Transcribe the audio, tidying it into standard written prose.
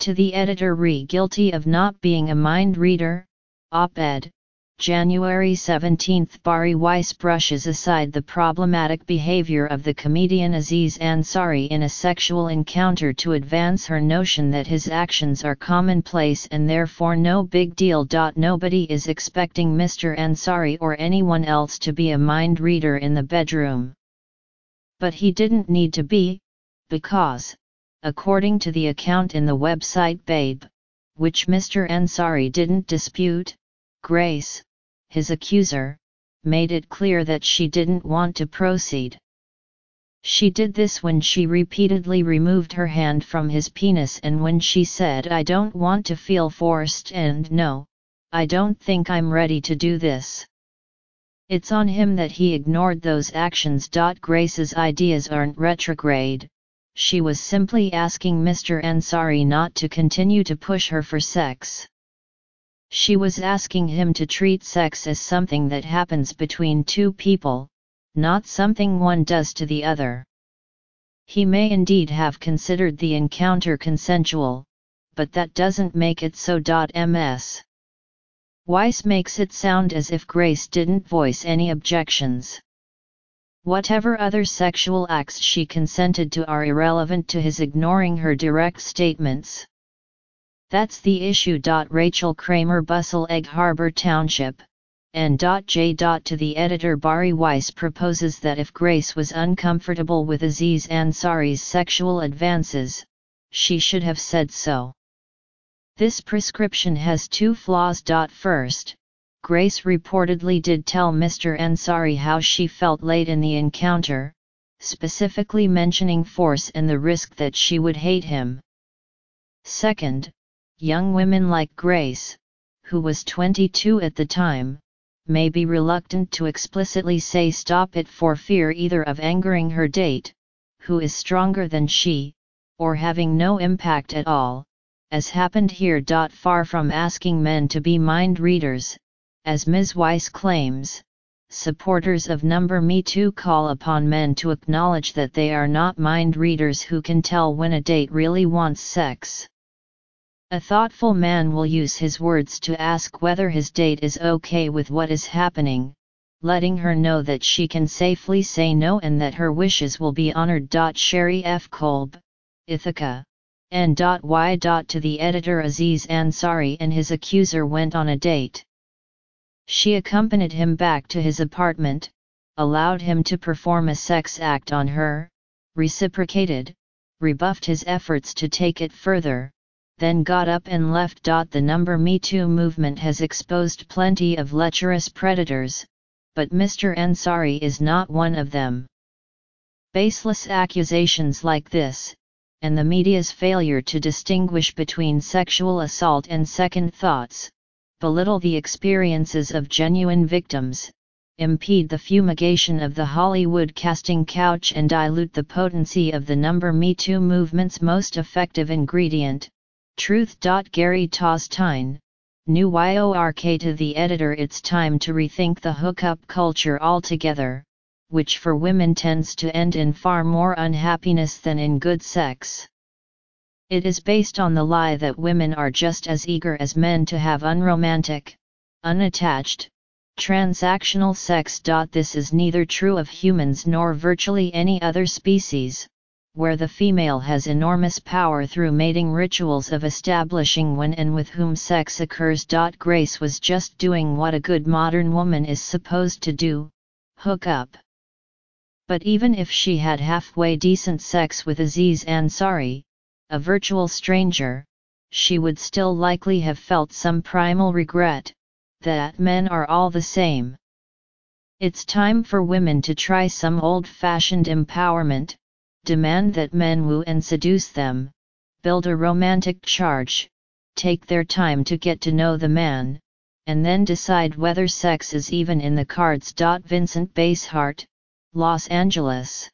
To the editor guilty of not being a mind reader? Op-ed, January 17. Bari Weiss brushes aside the problematic behavior of the comedian Aziz Ansari in a sexual encounter to advance her notion that his actions are commonplace and therefore no big deal. Nobody is expecting Mr. Ansari or anyone else to be a mind reader in the bedroom. But he didn't need to be, because, according to the account in the website Babe, which Mr. Ansari didn't dispute, Grace, his accuser, made it clear that she didn't want to proceed. She did this when she repeatedly removed her hand from his penis and when she said, "I don't want to feel forced and no, I don't think I'm ready to do this." It's on him that he ignored those actions. Grace's ideas aren't retrograde. She was simply asking Mr. Ansari not to continue to push her for sex. She was asking him to treat sex as something that happens between two people, not something one does to the other. He may indeed have considered the encounter consensual, but that doesn't make it so. Ms. Weiss makes it sound as if Grace didn't voice any objections. Whatever other sexual acts she consented to are irrelevant to his ignoring her direct statements. That's the issue. Rachel Kramer, Bustle Egg Harbor Township, N.J. To the editor, Bari Weiss proposes that if Grace was uncomfortable with Aziz Ansari's sexual advances, she should have said so. This prescription has two flaws. First, Grace reportedly did tell Mr. Ansari how she felt late in the encounter, specifically mentioning force and the risk that she would hate him. Second, young women like Grace, who was 22 at the time, may be reluctant to explicitly say stop it for fear either of angering her date, who is stronger than she, or having no impact at all, as happened here. Far from asking men to be mind readers, as Ms. Weiss claims, supporters of Me Too call upon men to acknowledge that they are not mind readers who can tell when a date really wants sex. A thoughtful man will use his words to ask whether his date is okay with what is happening, letting her know that she can safely say no and that her wishes will be honored. Sherry F. Kolb, Ithaca, N.Y. To the editor, Aziz Ansari and his accuser went on a date. She accompanied him back to his apartment, allowed him to perform a sex act on her, reciprocated, rebuffed his efforts to take it further, then got up and left. The Me Too movement has exposed plenty of lecherous predators, but Mr. Ansari is not one of them. Baseless accusations like this, and the media's failure to distinguish between sexual assault and second thoughts, belittle the experiences of genuine victims, impede the fumigation of the Hollywood casting couch and dilute the potency of the Me Too movement's most effective ingredient, truth. Gary Tostine, New York. To the editor, it's time to rethink the hookup culture altogether, which for women tends to end in far more unhappiness than in good sex. It is based on the lie that women are just as eager as men to have unromantic, unattached, transactional sex. This is neither true of humans nor virtually any other species, where the female has enormous power through mating rituals of establishing when and with whom sex occurs. Grace was just doing what a good modern woman is supposed to do, hook up. But even if she had halfway decent sex with Aziz Ansari, a virtual stranger, she would still likely have felt some primal regret, that men are all the same. It's time for women to try some old-fashioned empowerment, demand that men woo and seduce them, build a romantic charge, take their time to get to know the man, and then decide whether sex is even in the cards. Vincent Basehart, Los Angeles.